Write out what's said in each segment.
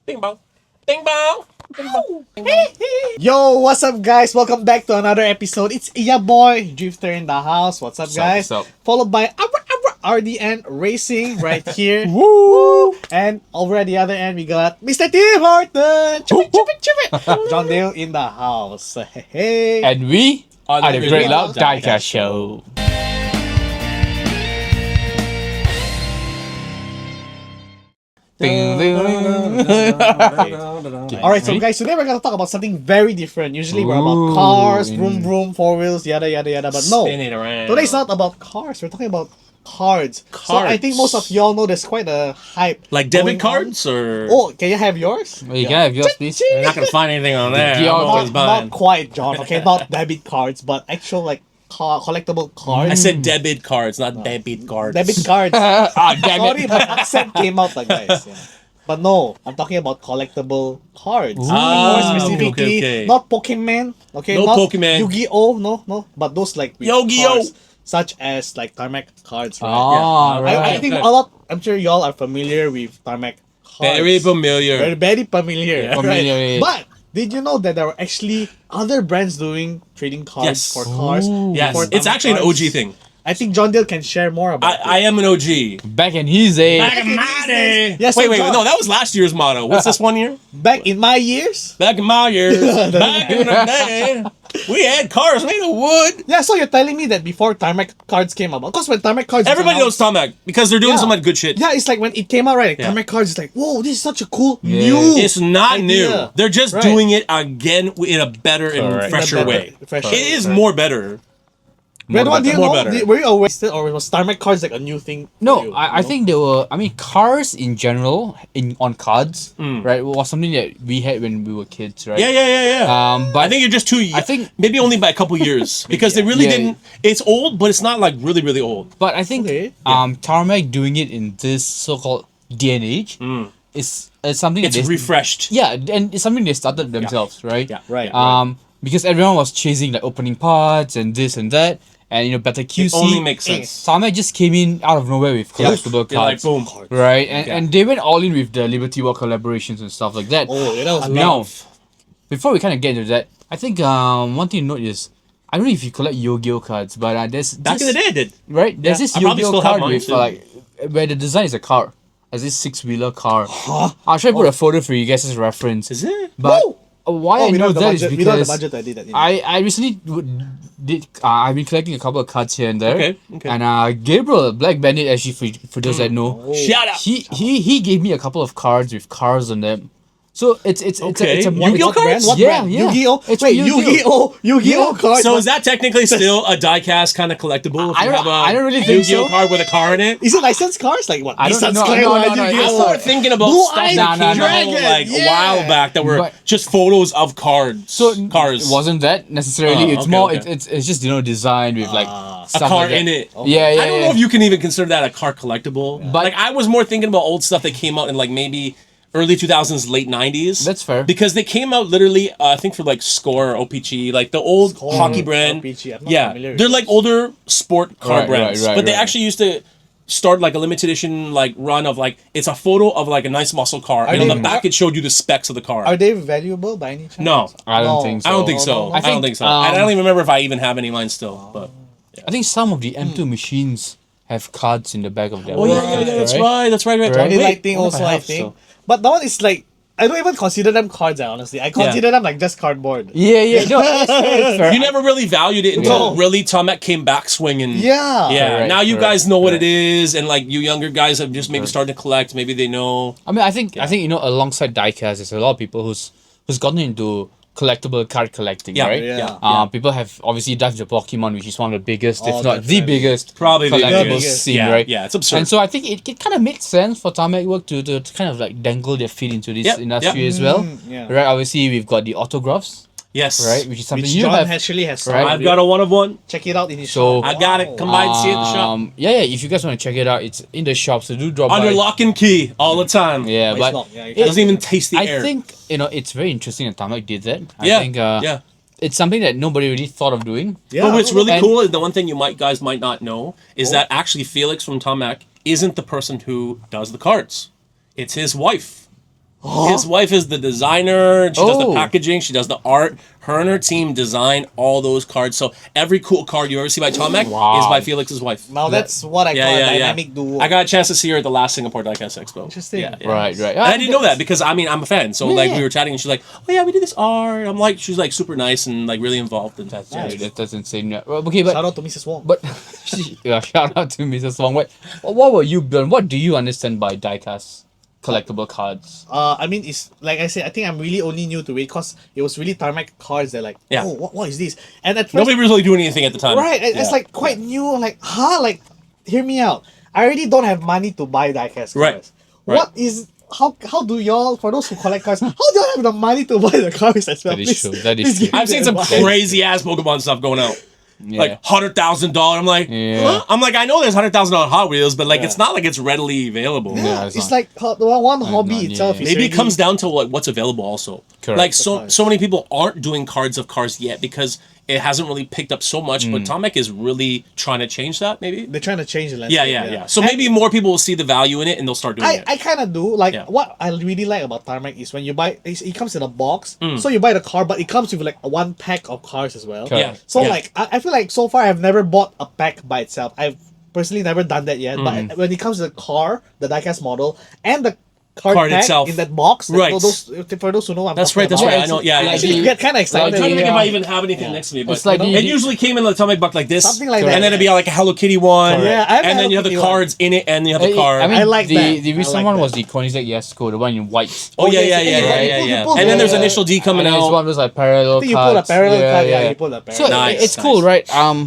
Ding bong. Ding bong. Ding bong. Ding bong. Yo, what's up, guys? Welcome back to another episode. It's your boy, Drifter in the house. What's up, guys? What's up? Followed by RdnRacing right here. Woo! And over at the other end, we got Mr. Tim Horton. Chip it. John Dale in the house. Hey. And we are the GRiDlock Diecast Show. Ding, ding, ding. Alright, so guys, today we're gonna talk about something very different. Usually we're about cars, vroom vroom, four wheels, yada yada yada. But no, Spin it around. today's not about cars. We're talking about cards. So I think most of y'all know there's quite a hype. Like going debit on. cards or... Oh, can you have yours? Well, you can have yours, please. You're not gonna find anything on there. I'm Not- always Not buying. quite, John. Okay, not debit cards, but actual like collectible cards. I said debit cards, not debit cards. Debit cards. Damn Sorry, it. my accent came out like guys. Yeah. But no, I'm talking about collectible cards. Ah, More specifically, okay. not Pokemon. Okay, No not Pokemon. Yu-Gi-Oh, no. But those like with Yu-Gi-Oh. cards, such as like Tarmac cards. Right? Ah, Yeah. I right. think a lot. I'm sure y'all are familiar with Tarmac cards. Very familiar. Very familiar. Yeah. Right? Familiar, yeah. But did you know that there were actually other brands doing trading cards Yes. for cars? Ooh. Yes, for it's Tarmac actually an cards? OG thing. I think John Dale can share more about I am an OG. Back in his day. Back in my day. Yes, wait, so wait, John- no, that was last year's motto. What's this one year? Back in my years. Back in my years, back in the day, we had cars made of wood. Yeah, so you're telling me that before Tarmac cards came about, because when Tarmac cards was Everybody knows announced- Tomac because they're doing Yeah. some like good shit. Yeah, it's like when it came out, right? Like, Yeah. Tarmac cards is like, whoa, this is such a cool Yeah. new. It's not new. idea. They're just Right. doing it again in a better and Correct. fresher In a better- way. fresher It way, is correct. more better. Redowan, do you More know? better. Were you aware still, or was Tarmac cards like a new thing? for No, you, I you know? think there were. I mean, cars in general, on cards, Mm. right, was something that we had when we were kids, right? Yeah. But I think you're just too. I think- maybe only by a couple years because they really Yeah. didn't. It's old, but it's not like really old. But I think Okay. Tarmac doing it in this so-called day and age is something It's that they, refreshed. yeah, and it's something they started themselves, right? Yeah. Right. Because everyone was chasing like opening parts and this and that, and better QC. It only makes sense. Tarmac just came in out of nowhere with collectible Yeah, like cards, boom. right? Yeah. And they went all in with the Liberty Walk collaborations and stuff like that. Oh, yeah, that was Now, before we kind of get into that, I think one thing to note is, I don't know if you collect Yu-Gi-Oh cards, but there's Back in the day, I did. right? There's Yeah, this I probably Yu-Gi-Oh still have card mine with too. like where the design is a car, as this 6-wheeler car. I'll try to put a photo for you guys as a reference. Is it? But Woo! why I we know don't have the that is budget. We don't have the because budget. I did. I recently did. I've been collecting a couple of cards here and there. Okay. And Gabriel, Black Bandit, actually for those that know, Shout out. he gave me a couple of cards with cars on them. So it's a Yu-Gi-Oh What brand? cards? What Yeah, brand? yeah. Yu-Gi-Oh. It's Wait, Yu-Gi-Oh. Yu-Gi-Oh Yeah. cards. So is that technically still a diecast kind of collectible? If I you don't- have a I don't really think Yu-Gi-Oh so. card with a car in it. Is it licensed cars? Like what? I don't Licensed know. cars, No, like no, Yu-Gi-Oh. I started thinking about Blue stuff Eyes that came Dragon, out like yeah. a while back that were But- just photos of cards. So cars. It wasn't that necessarily. Oh, It's okay, more. okay. It's just designed with like a stuff car like that. in it. Yeah, I don't know if you can even consider that a car collectible. But- like I was more thinking about old stuff that came out in like maybe early 2000s, late 90s. That's fair. Because they came out literally, I think for like Score or OPG, like the old Score, hockey brand. OPG, I'm not Yeah, familiar with they're like those. older sport car Right, brands, right, but they right. actually used to start like a limited edition like run of like it's a photo of like a nice muscle car, and on they- the back it showed you the specs of the car. Are they valuable by any chance? No. I don't think so. I don't think so. no. I don't think so. I don't even remember if I even have any lines still. But I think some of the M2 machines have cards in the back of them. oh yeah, that's right. That's right. Right. Only Wait, lighting what if also, I I have think. still? But that one is like, I don't even consider them cards, honestly. I consider them like just cardboard. Yeah. No, that's fair. You never really valued it until No. really Tomac came back swinging. Yeah. Yeah, Correct, now you correct, guys know what it correct. is, and like you younger guys have just maybe started to collect. Maybe they know. I mean, I think alongside diecast, there's a lot of people who's gotten into collectible card collecting, Yeah, right? yeah. People have obviously dived into Pokemon, which is one of the biggest, Oh, if not the definitely. biggest, Probably the collectible biggest. scene, Yeah, right? yeah, it's absurd. And so I think it kind of makes sense for Tarmac Work to kind of like dangle their feet into this Yep, industry yep. as well, yeah. right? Obviously, we've got the autographs, Yes, right? Which is something Which you John have. actually has. Right. I've got a one of one. Check it out in his So- shop. I got it. Come by and see it at the shop. Yeah. If you guys want to check it out, it's in the shop, so do drop Under by. lock and key all the time. Yeah, It's but locked, yeah, you It can't- doesn't even taste the I air. think it's very interesting that Tarmac did that. Yeah, I think yeah. it's something that nobody really thought of doing. Yeah. But what's really And- cool is the one thing you guys might not know is that actually Felix from Tomac isn't the person who does the cards. It's his wife. His wife is the designer. She does the Oh. packaging. She does the art. Her and her team design all those cards. So every cool card you ever see by Tomek Wow. is by Felix's wife. Now that's what I call a dynamic duo. I got a chance to see her at the last Singapore Diecast Expo. Interesting. Yeah, yeah. Right. And I didn't know that because I mean I'm a fan. So like we were chatting and she's like, oh yeah, we did this art. I'm like, she's like super nice and like really involved. And That's Nice. that doesn't say no. Okay, but Shout out to Mrs. Wong. But yeah, shout out to Mrs. Wong. What about you, Bjorn? What do you understand by diecast collectible cards? I mean, it's like I said, I think I'm really only new to it because it was really tarmac cards that like, Yeah. oh, what is this? And at first, nobody was really doing anything at the time. right, it's like quite new. Like, like, hear me out. I already don't have money to buy diecast cards. Right. What is how do y'all, for those who collect cards, how do y'all have the money to buy the cards as well? That is Please- true, that is please true. give me I've seen the some advice. crazy ass Pokemon stuff going out. Yeah. Like $100,000. I'm like, Yeah. huh? I'm like, I know there's $100,000 Hot Wheels, but like, Yeah. it's not like it's readily available. Yeah, It's, it's not. like the one hobby not, itself. yeah. Is Maybe it already- comes down to like what's available also. Correct. Like The so cards. so many people aren't doing cards of cars yet because it hasn't really picked up so much, but Tomek is really trying to change that maybe. They're trying to change the Yeah, landscape. yeah. So And maybe more people will see the value in it and they'll start doing I it. kind of do. Like, Yeah. what I really like about Tarmac is when you buy, it comes in a box. Mm. So you buy the car, but it comes with like one pack of cars as well. Correct. Yeah. So yeah. like, I feel like so far I've never bought a pack by itself. I've personally never done that yet. Mm. But when it comes to the car, the diecast model, and the card pack itself. in that box, like, Right. for those who know, what I'm That's talking right, that's about, right. I know. Yeah, like yeah. Actually, the- you get kind of I'm excited. trying to think if I Yeah. even have anything Yeah. next to me, but It's like it the- usually came in an atomic box like this, Something like and that. then it'd be like a Hello Kitty one, Yeah, I have and a then you have Hello the Kitty cards in it, and you have the card. I mean, I like the, that. The I recent like one that. was the Koenigsegg Yasuko, the one in white. oh yeah, yes, yeah, yeah, yeah, yeah, yeah, you yeah, pull- yeah. you pull And then there's the- initial D coming and then it's out. one of those like parallel I think you cards. pull a parallel card, yeah, you pull a So parallel. Nice, it's cool, nice. right?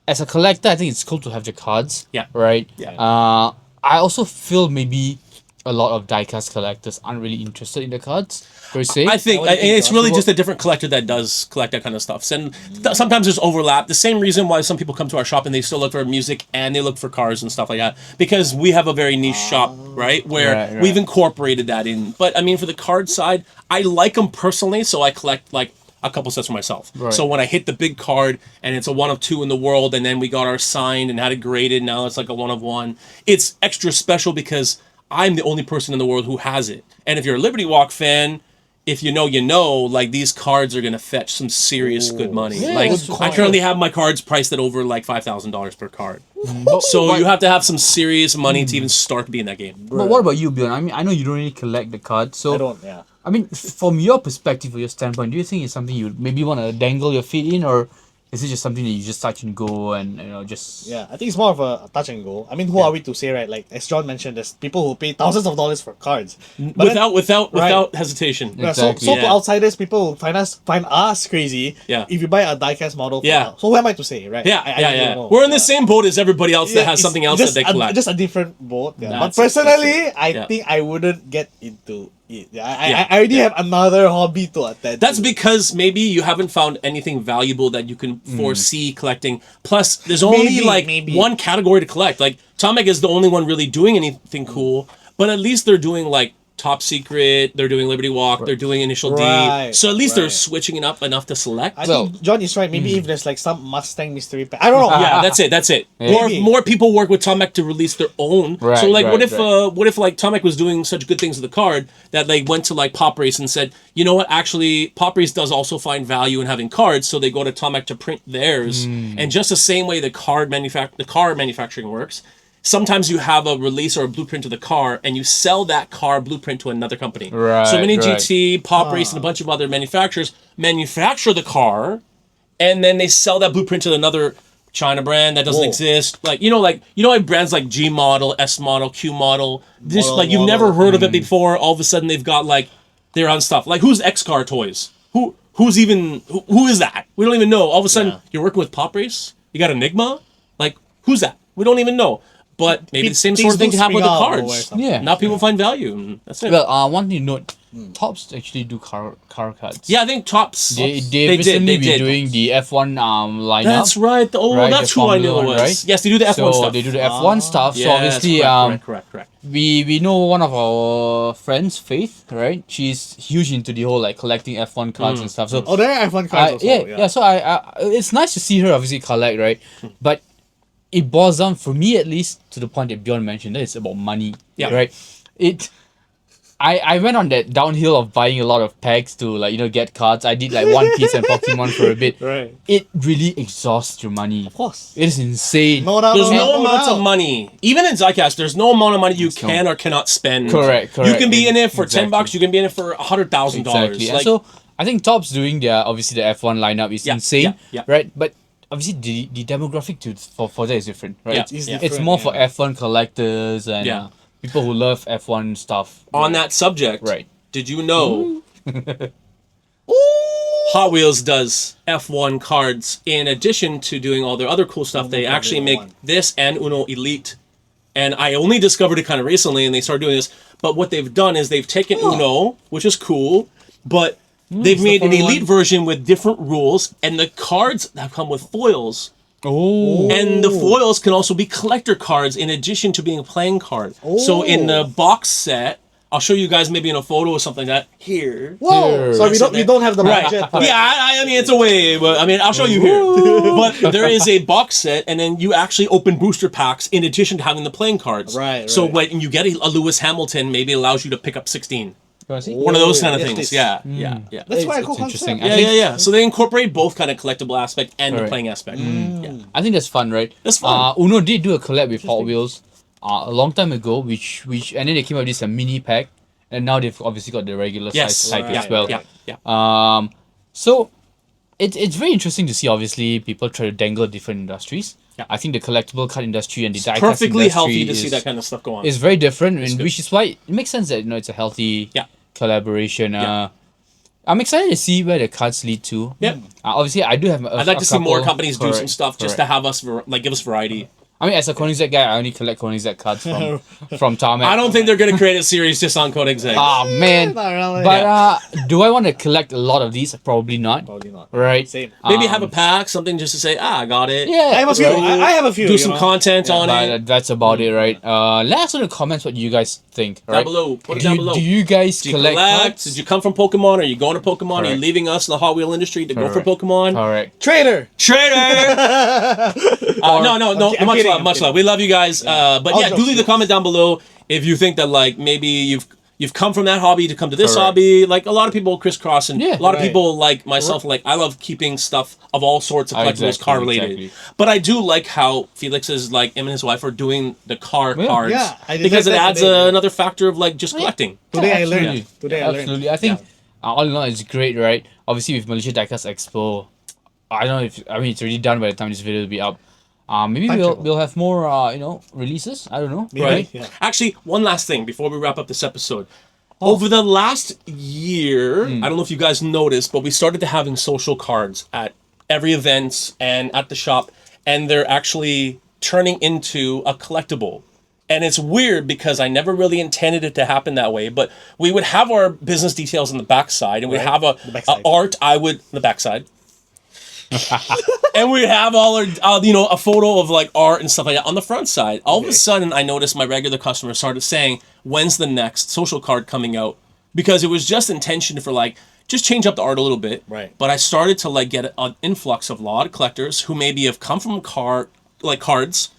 As a collector, I think it's cool to have the cards. Yeah. Right. Yeah. I also feel maybe a lot of diecast collectors aren't really interested in the cards per se. I think What do you think, it's Josh? really just a different collector that does collect that kind of stuff. And sometimes there's overlap. The same reason why some people come to our shop and they still look for music and they look for cars and stuff like that, because we have a very niche shop, right? Where Right. we've incorporated that in. But I mean, for the card side, I like them personally, so I collect like a couple sets for myself. Right. So when I hit the big card and it's a one of two in the world, and then we got ours signed and had it graded, now it's like a one of one. It's extra special because I'm the only person in the world who has it. And if you're a Liberty Walk fan, if you know, you know, like these cards are gonna fetch some serious good money. Yeah, like good I call. currently have my cards priced at over like $5,000 per card. But- So but- you have to have some serious money to even start to be in that game. But what about you, Bjorn? I mean, I know you don't really collect the cards, so I don't, yeah. I mean, from your perspective or your standpoint, do you think it's something you maybe want to dangle your feet in, or is it just something that you just touch and go and just Yeah, I think it's more of a touch and go. I mean, who are we to say, right? Like, as John mentioned, there's people who pay thousands of dollars for cards. But then- Without hesitation. Yeah, Exactly, so yeah. for outsiders, people will find us crazy. Yeah. If you buy a diecast model. Yeah. So who am I to say, right? Yeah, I yeah, don't yeah. know. We're in the Yeah. same boat as everybody else that Yeah, has it's something else just that they collect. just a different boat. Yeah. But That's it, personally, I Yeah. think I wouldn't get into it. Yeah, Yeah. I already have another hobby to attend. That's to. because maybe you haven't found anything valuable that you can foresee collecting. Plus, there's only Maybe. one category to collect. Like Tomek is the only one really doing anything cool, but at least they're doing like Top Secret, they're doing Liberty Walk, they're doing Initial Right, D. So at least they're right. switching it up enough to select. I Well- think John is right. Maybe if there's like some Mustang mystery pack, I don't know. Yeah, that's it. That's it. Maybe. More people work with Tomek to release their own. Right, so like, what right, if like Tomek was doing such good things with the card that they went to like Pop Race and said, you know what? Actually, Pop Race does also find value in having cards, so they go to Tomek to print theirs. And just the same way the car manufacturing works. Sometimes you have a release or a blueprint of the car, and you sell that car blueprint to another company. Right, So Mini right. GT, Pop Race, and a bunch of other manufacturers manufacture the car, and then they sell that blueprint to another China brand that doesn't Whoa. exist. Like brands like G model, S model, Q model. This Model, like you've model. never heard of it before. All of a sudden they've got like their own stuff. Like who's X Car Toys? Who is that? We don't even know. All of a sudden Yeah. you're working with Pop Race. You got Enigma. Like who's that? We don't even know. But maybe the same sort of thing Things can happen with the spring out or cards. something. Yeah. Now people find value. And that's it. Well, one thing to note, Tops actually do car cards. Yeah, I think Tops. They recently been doing the F1 lineup. That's right. Oh, right, that's the who I knew Formula it was. One, right? Yes, they do the F1 So stuff. they do the F1 stuff. So Yes, obviously, correct. we know one of our friends, Faith, right? She's huge into the whole like collecting F1 cards and stuff. So Oh, there are F1 cards also. yeah. So I it's nice to see her obviously collect, right? But it boils down for me at least to the point that Bjorn mentioned that it's about money. Yeah. Right. I went on that downhill of buying a lot of packs to like get cards. I did like One Piece and Pokemon for a bit. Right. It really exhausts your money. Of course. It is insane. No doubt. There's no amount doubt. of money, even in Diecast. There's no amount of money you can or cannot spend. Correct. You can be in it for Exactly. $10. You can be in it for $100,000. Exactly. And so I think Top's doing their obviously the F1 lineup is insane, yeah. right? But obviously the demographic for that is different, right? Yeah, It's, yeah. it's more for F1 collectors and Yeah. people who love F1 stuff. on that subject, Right. did you know Hot Wheels does F1 cards in addition to doing all their other cool stuff? They actually make this and Uno Elite. And I only discovered it kind of recently, and they started doing this. But what they've done is they've taken Uno, which is cool, but they've made an Elite version with different rules, and the cards have come with foils. Oh. And the foils can also be collector cards in addition to being a playing card. So in the box set, I'll show you guys maybe in a photo or something like that here. Whoa! So we don't have the budget. Right. Yeah, I mean, it's a way, but I mean, I'll show you here. But there is a box set, and then you actually open booster packs in addition to having the playing cards. Right, So right. when you get a Lewis Hamilton, maybe it allows you to pick up 16. See? One of those kind of yes, things. this. Yeah. That's quite a It's cool interesting. concept. Yeah. So they incorporate both kind of collectible aspect and the Correct. playing aspect. Yeah. I think that's fun, right? That's fun. Uno did do a collab with Hot Wheels a long time ago, which and then they came out with this mini pack, and now they've obviously got the regular Yes. size pack Right, as well. Yeah. So it's very interesting to see. Obviously, people try to dangle different industries. Yeah. I think the collectible card industry and the diecast Perfectly industry healthy to is, see that kind of stuff go on. is very different, and good. which is why it makes sense that it's a healthy Yeah. collaboration. Yeah. I'm excited to see where the cards lead to. Yeah. Obviously, I do have. I'd like to see more companies do some Correct, stuff just to have us give us variety. I mean, as a Koenigsegg guy, I only collect Koenigsegg cards from Tarmac. I don't think they're going to create a series just on Koenigsegg. Oh man! Not really. But do I want to collect a lot of these? Probably not. Probably not. Right? Same. Maybe have a pack, something just to say, I got it. Yeah. I have a few. I have a few. Do you some know. content on But it. that's about it, right? Let us know in the comments what you guys think. Down Right? below. Put it Do down you, below. do you guys Do you collect? cards? Did you come from Pokemon? Are you going to Pokemon? Are you Correct. leaving us, the Hot Wheel industry, to go for Correct. Pokemon? Correct. Trader. Trader! No, I'm much kidding, love, I'm much kidding. love. We love you guys. But All yeah, do jokes leave the aside. comment down below if you think that like maybe you've come from that hobby to come to this Correct. hobby. Like a lot of people crisscross, and Yeah. a lot of Right. people like myself. Like I love keeping stuff of all sorts of collectibles, Exactly, car related. exactly. But I do like how Felix is like him and his wife are doing the car Yeah. cards Yeah, I did because that it adds today. another factor of like just collecting. Today I Absolutely. learned. Today I learned. Absolutely. I think all in all, it's great, right? Obviously, with Malaysia Diecast Expo, I don't know if it's already done by the time this video will be up. Maybe Punchable. we'll have more releases. I don't know. Maybe, Right. yeah. Actually, one last thing before we wrap up this episode. Over the last year, I don't know if you guys noticed, but we started to having social cards at every event and at the shop, and they're actually turning into a collectible. And it's weird because I never really intended it to happen that way, but we would have our business details on the backside, and we'd Right. have a backside. art. The backside. And we'd have all our, a photo of like art and stuff like that on the front side. All of a sudden, I noticed my regular customers started saying, "When's the next social card coming out?" Because it was just intention for like just change up the art a little bit. Right. But I started to like get an influx of a lot of collectors who maybe have come from cards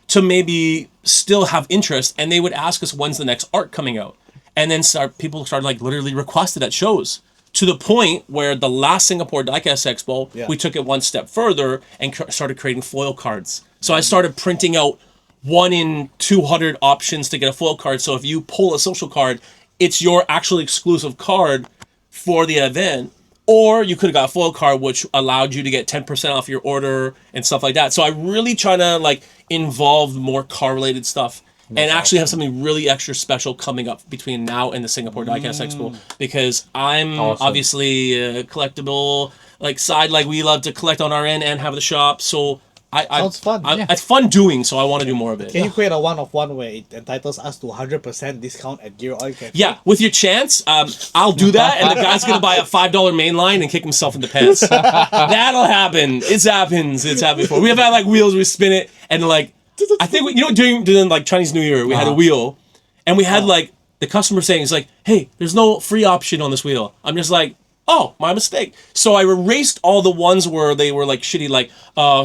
to maybe still have interest, and they would ask us when's the next art coming out, and then people started like literally requested at shows. To the point where the last Singapore Diecast Expo, we took it one step further and started creating foil cards. So I started printing out 1 in 200 options to get a foil card. So if you pull a social card, it's your actual exclusive card for the event. Or you could have got a foil card, which allowed you to get 10% off your order and stuff like that. So I really try to like involve more car-related stuff. And actually have something really extra special coming up between now and the Singapore Diecast Expo, because I'm obviously a collectible side, like we love to collect on our end and have the shop. So Sounds fun. It's fun doing, so I want to do more of it. Can you create a one-of-one where it entitles us to 100% discount at GearOilCafe? Yeah, with your chance, I'll do that, and the guy's gonna buy a $5 main line and kick himself in the pants. That'll happen. It's happened before. We have had like wheels, we spin it, and like I think during like Chinese New Year, we had a wheel, and we had like the customer saying, "It's like, hey, there's no free option on this wheel." I'm just like, "Oh, my mistake." So I erased all the ones where they were like shitty, like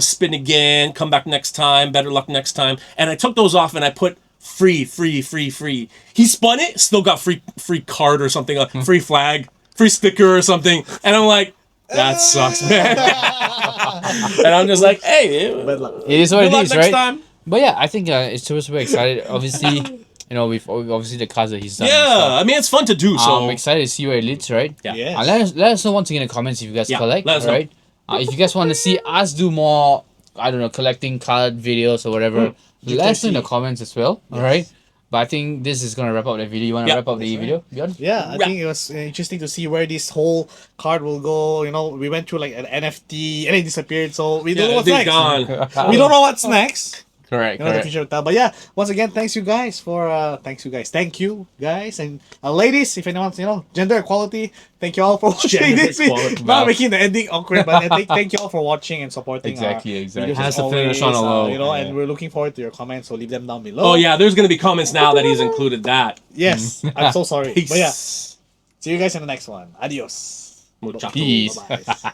spin again, come back next time, better luck next time, and I took those off and I put free. He spun it, still got free card or something, a free flag, free sticker or something. And I'm like, that sucks, man. And I'm just like, hey, Bad luck. It is what good it luck is, next right? time. But yeah, I think it's super excited. Obviously, you know, we've obviously the cars that he's done. Yeah, I mean, it's fun to do, so. I'm excited to see where it leads, right? Yeah. Yes. Let us know once again in the comments if you guys Yeah, collect, let us know. right? If you guys want to see us do more, I don't know, collecting card videos or whatever, let us know in the comments as well, alright? But I think this is going to wrap up the video. You want to Yeah, wrap up the video, Bjorn? Yeah, I think it was interesting to see where this whole card will go. You know, we went through like an NFT and it disappeared, so we don't know what's they're next. gone. We don't know what's next. Correct, You know, the future will tell. But yeah, once again, thank you guys, and ladies, if anyone's gender equality, thank you all for watching Gender this. equality. Not making the ending awkward, but thank you all for watching and supporting. Exactly. Our videos Has as to finish on a always, low. and we're looking forward to your comments. So leave them down below. Oh, yeah, there's going to be comments now that he's included that. Yes, I'm so sorry. Peace. But yeah, see you guys in the next one. Adios. Muchacho. Peace. Bye-bye.